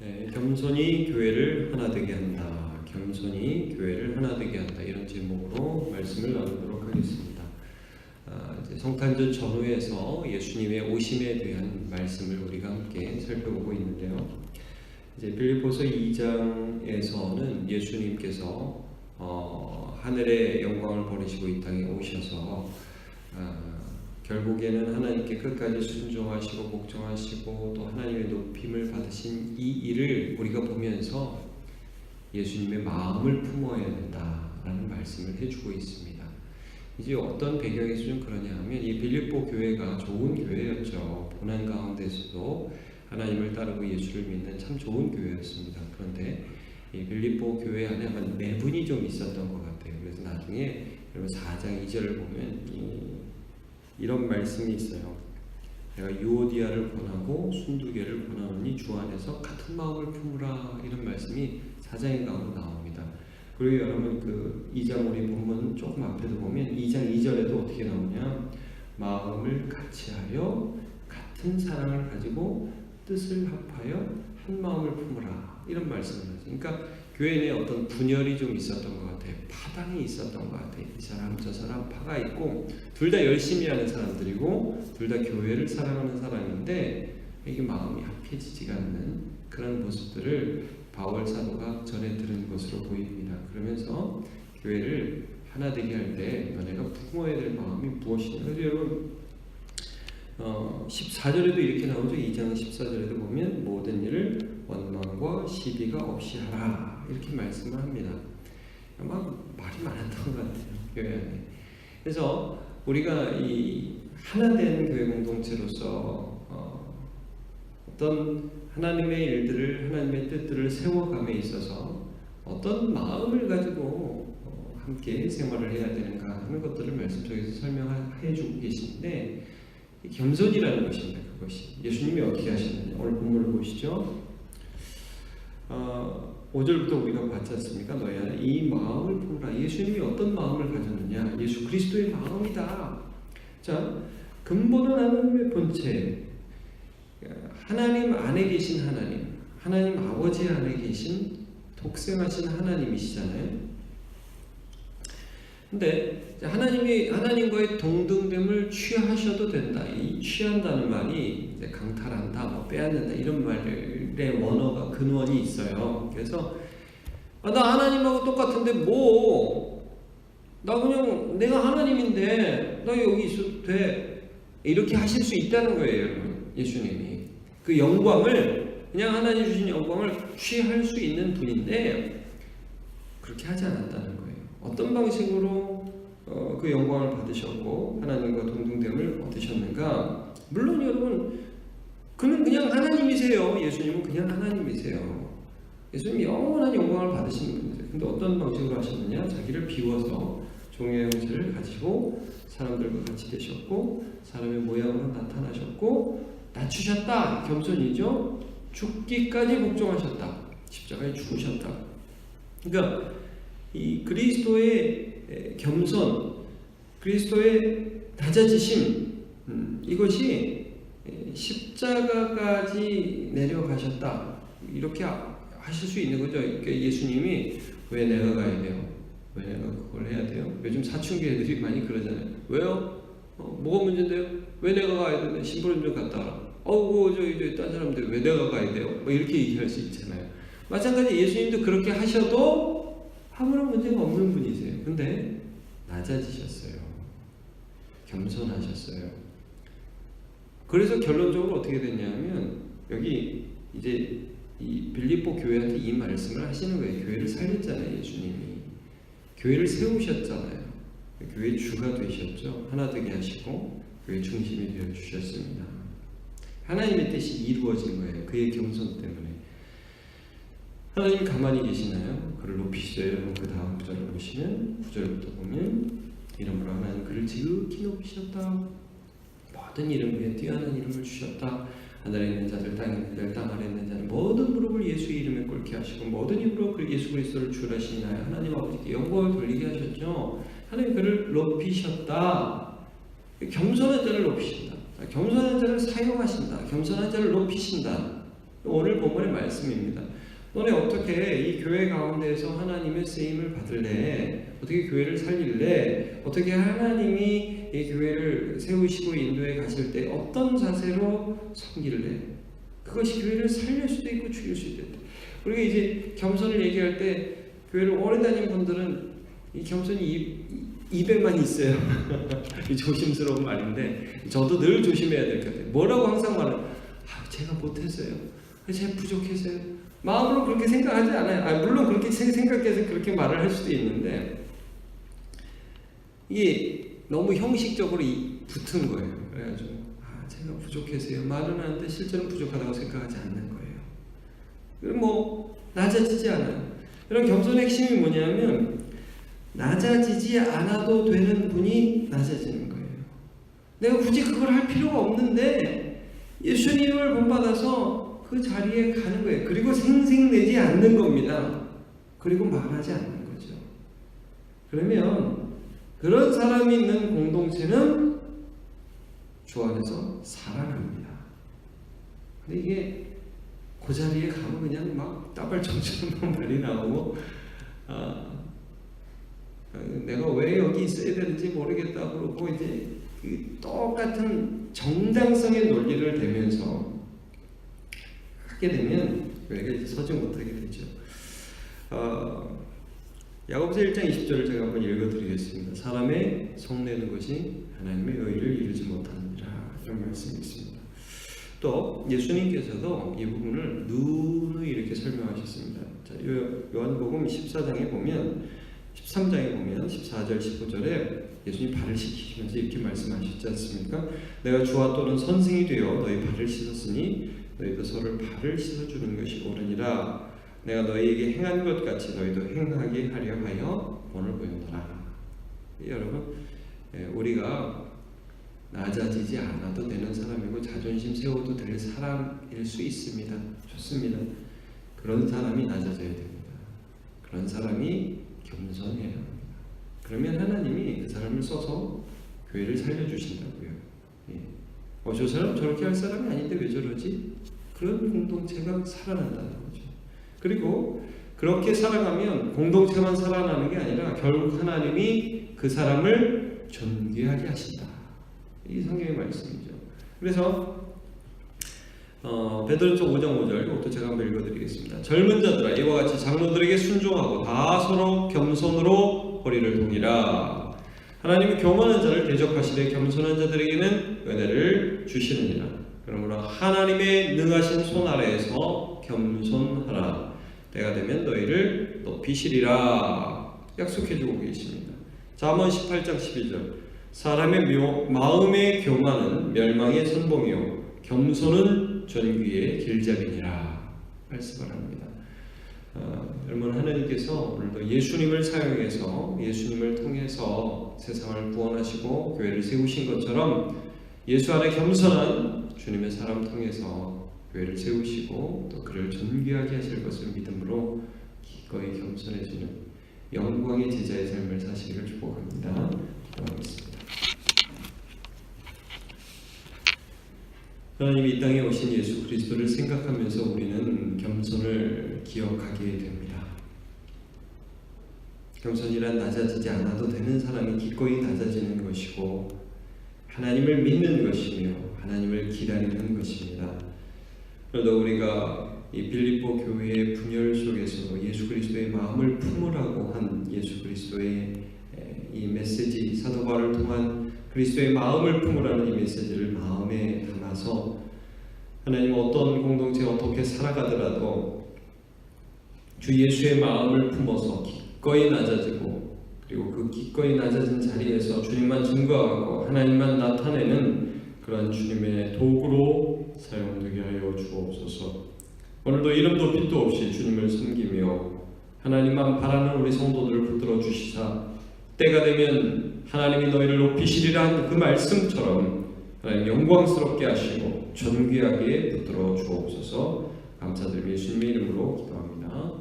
네, 겸손이 교회를 하나 되게 한다. 겸손이 교회를 하나 되게 한다. 이런 제목으로 말씀을 나누도록 하겠습니다. 이제 성탄절 전후에서 예수님의 오심에 대한 말씀을 우리가 함께 살펴보고 있는데요. 이제 빌립보서 2장에서는 예수님께서 하늘의 영광을 버리시고 이 땅에 오셔서 결국에는 하나님께 끝까지 순종하시고 복종하시고 또 하나님의 높임을 받으신 이 일을 우리가 보면서 예수님의 마음을 품어야 된다라는 말씀을 해주고 있습니다. 이제 어떤 배경에서 좀 그러냐 하면 이 빌립보 교회가 좋은 교회였죠. 고난 가운데서도 하나님을 따르고 예수를 믿는 참 좋은 교회였습니다. 그런데 이 빌립보 교회 안에 한 매분이 좀 있었던 것 같아요. 그래서 나중에 여러분 4장 2절을 보면 이런 말씀이 있어요. 내가 유오디아를 권하고 순두개를 권하노니 주 안에서 같은 마음을 품으라. 이런 말씀이 4장에 가면 나옵니다. 그리고 여러분 그 2장 우리 본문 조금 앞에도 보면 2장 2절에도 어떻게 나오냐, 마음을 같이하여 같은 사랑을 가지고 뜻을 합하여 한 마음을 품으라. 이런 말씀을 하죠. 그러니까 교회 내에 어떤 분열이 좀 있었던 것 같아요. 파당이 있었던 것 같아요. 이 사람 저 사람 파가 있고 둘 다 열심히 하는 사람들이고 둘 다 교회를 사랑하는 사람인데 이게 마음이 합해지지가 않는 그런 모습들을 바울 사도가 전해 들은 것으로 보입니다. 그러면서 교회를 하나 되게 할 때 너네가 품어야 될 마음이 무엇이냐. 그래서 여러분 14절에도 이렇게 나오죠. 2장 14절에도 보면 모든 일을 원망과 시비가 없이 하라. 이렇게 말씀을 합니다. 아마 말이 많았던 것 같아요. 교회 안에. 그래서 우리가 이 하나된 교회 공동체로서 어떤 하나님의 일들을, 하나님의 뜻들을 세워감에 있어서 어떤 마음을 가지고 함께 생활을 해야 되는가 하는 것들을 말씀 속에서 설명해 주고 계신데, 겸손이라는 것입니다. 그것이 예수님이 어떻게 하시느냐. 오늘 본문을 보시죠. 5절부터 우리가 봤지 않습니까? 너희 안에 이 마음을 품으라. 예수님이 어떤 마음을 가졌느냐? 예수 그리스도의 마음이다. 자, 근본은 하나님의 본체, 하나님 안에 계신 하나님, 하나님 아버지 안에 계신 독생하신 하나님이시잖아요. 근데 하나님이 하나님과의 동등됨을 취하셔도 된다. 이 취한다는 말이 이제 강탈한다, 뭐 빼앗는다 이런 말의 원어가 근원이 있어요. 그래서 나 하나님하고 똑같은데 나 그냥 내가 하나님인데 나 여기 있어도 돼. 이렇게 하실 수 있다는 거예요, 여러분. 예수님이 그 영광을 그냥 하나님 주신 영광을 취할 수 있는 분인데 그렇게 하지 않았다는 거예요. 어떤 방식으로 그 영광을 받으셨고 하나님과 동등됨을 얻으셨는가? 물론 여러분 그는 그냥 하나님이세요. 예수님은 그냥 하나님이세요. 예수님이 영원한 영광을 받으시는 분이세요. 근데 어떤 방식으로 하셨느냐? 자기를 비워서 종의 형체를 가지고 사람들과 같이 되셨고 사람의 모양으로 나타나셨고 낮추셨다. 겸손이죠. 죽기까지 복종하셨다. 십자가에 죽으셨다. 그러니까 이 그리스도의 겸손, 그리스도의 낮아지심, 이것이 십자가까지 내려가셨다. 이렇게 하실 수 있는 거죠. 그러니까 예수님이 왜 내가 가야 돼요? 왜 내가 그걸 해야 돼요? 요즘 사춘기 애들이 많이 그러잖아요. 왜요? 뭐가 문제인데요? 왜 내가 가야 되나? 심부름 좀 갔다 와라. 저기 딴 사람들 왜 내가 가야 돼요? 뭐 이렇게 얘기할 수 있잖아요. 마찬가지 예수님도 그렇게 하셔도 아무런 문제가 없는 분이세요. 근데 낮아지셨어요. 겸손하셨어요. 그래서 결론적으로 어떻게 됐냐면 여기 이제 이 빌립보 교회한테 이 말씀을 하시는 거예요. 교회를 살렸잖아요. 예수님이 교회를 세우셨잖아요. 교회 주가 되셨죠. 하나 되게 하시고 교회 중심이 되어 주셨습니다. 하나님의 뜻이 이루어진 거예요. 그의 겸손 때문에. 하나님 가만히 계시나요? 그를 높이시죠. 여러분 그 다음 구절을 보시면 9절부터 보면 이름으로 하나님 그를 지극히 높이셨다. 모든 이름 위에 뛰어난 이름을 주셨다. 하늘에 있는 자들 땅에 있는 자들 땅 아래에 있는 자들 모든 무릎을 예수의 이름에 꿇게 하시고 모든 입으로 그 예수 그리스도를 주라 하시나요? 하나님 아버지께 영광을 돌리게 하셨죠. 하나님 그를 높이셨다. 겸손한 자를 높이신다. 겸손한 자를 사용하신다. 겸손한 자를 높이신다. 오늘 본문의 말씀입니다. 너네 어떻게 이 교회 가운데에서 하나님의 쓰임을 받을래? 어떻게 교회를 살릴래? 어떻게 하나님이 이 교회를 세우시고 인도해 가실 때 어떤 자세로 섬길래? 그것이 교회를 살릴 수도 있고 죽일 수도 있다. 우리가 이제 겸손을 얘기할 때 교회를 오래 다닌 분들은 이 겸손이 입에만 있어요. 조심스러운 말인데 저도 늘 조심해야 될 것 같아요. 뭐라고 항상 말해요? 제가 못했어요. 제가 부족했어요. 마음으로 그렇게 생각하지 않아요. 물론 그렇게 생각해서 그렇게 말을 할 수도 있는데 이게 너무 형식적으로 붙은 거예요. 그래가지고 제가 부족해서요. 말은 하는데 실제로는 부족하다고 생각하지 않는 거예요. 그럼 뭐 낮아지지 않아요. 이런 겸손의 핵심이 뭐냐면 낮아지지 않아도 되는 분이 낮아지는 거예요. 내가 굳이 그걸 할 필요가 없는데 예수님을 본받아서 그 자리에 가는 거예요. 그리고 생색내지 않는 겁니다. 그리고 말하지 않는 거죠. 그러면 그런 사람이 있는 공동체는 주 안에서 살아납니다. 근데 이게 그 자리에 가면 그냥 막 따발총처럼 말이 나오고 내가 왜 여기 있어야 되는지 모르겠다 그러고 이제 그 똑같은 정당성의 논리를 대면서 하게 되면 교회가 이제 서지 못하게 되죠. 야고보서 1장 20절을 제가 한번 읽어드리겠습니다. 사람의 속내는 것이 하나님의 의를 이루지 못하느니라 이런 말씀이 있습니다. 또 예수님께서도 이 부분을 누누이 이렇게 설명하셨습니다. 자, 요한복음 14장에 보면 13장에 보면 14절 15절에 예수님 발을 씻기시면서 이렇게 말씀하셨지 않습니까? 내가 주와 또는 선생이 되어 너희 발을 씻었으니 너희도 서로 발을 씻어주는 것이 옳으니라. 내가 너희에게 행한 것 같이 너희도 행하게 하려 하여 본을 보였노라. 여러분, 우리가 낮아지지 않아도 되는 사람이고 자존심 세워도 될 사람일 수 있습니다. 좋습니다. 그런 사람이 낮아져야 됩니다. 그런 사람이 겸손해야 합니다. 그러면 하나님이 그 사람을 써서 교회를 살려주신다고요. 저 사람 저렇게 할 사람이 아닌데 왜 저러지? 그런 공동체가 살아난다는 거죠. 그리고 그렇게 살아가면 공동체만 살아나는 게 아니라 결국 하나님이 그 사람을 존귀하게 하신다. 이 성경의 말씀이죠. 그래서 베드로전서 5장 5절 이것도 제가 한번 읽어드리겠습니다. 젊은 자들아 이와 같이 장로들에게 순종하고 다 서로 겸손으로 허리를 동이라. 하나님은 교만한 자를 대적하시되 겸손한 자들에게는 은혜를 주시느니라. 그러므로 하나님의 능하신 손 아래에서 겸손하라. 때가 되면 너희를 높이시리라. 약속해주고 계십니다. 잠언 18장 12절 사람의 마음의 교만은 멸망의 선봉이요 겸손은 존귀의 길잡이니라 말씀을 합니다. 여러분 하나님께서 오늘도 예수님을 사용해서 예수님을 통해서 세상을 구원하시고 교회를 세우신 것처럼 예수 안에 겸손한 주님의 사람 통해서 교회를 세우시고 또 그를 존귀하게 하실 것을 믿음으로 기꺼이 겸손해지는 영광의 제자의 삶을 사시기를 축복합니다. 기도하겠습니다. 하나님이 이 땅에 오신 예수 그리스도를 생각하면서 우리는 겸손을 기억하게 됩니다. 겸손이란 낮아지지 않아도 되는 사람이 기꺼이 낮아지는 것이고 하나님을 믿는 것이며 하나님을 기다리는 것입니다. 그러다 우리가 이 빌립보 교회의 분열 속에서도 예수 그리스도의 마음을 품으라고 한 예수 그리스도의 이 메시지 사도 바울을 통한 그리스도의 마음을 품으라는 이 메시지를 마음에 담아서 하나님 어떤 공동체 어떻게 살아가더라도 주 예수의 마음을 품어서 기꺼이 낮아지고 그리고 그 기꺼이 낮아진 자리에서 주님만 증거하고 하나님만 나타내는 그런 주님의 도구로 사용되게 하여 주옵소서. 오늘도 이름도 빛도 없이 주님을 섬기며 하나님만 바라는 우리 성도들을 붙들어 주시사 때가 되면 하나님이 너희를 높이시리라 한 그 말씀처럼 하나님 영광스럽게 하시고 존귀하게 붙들어 주옵소서. 감사드리며 예수님의 이름으로 기도합니다.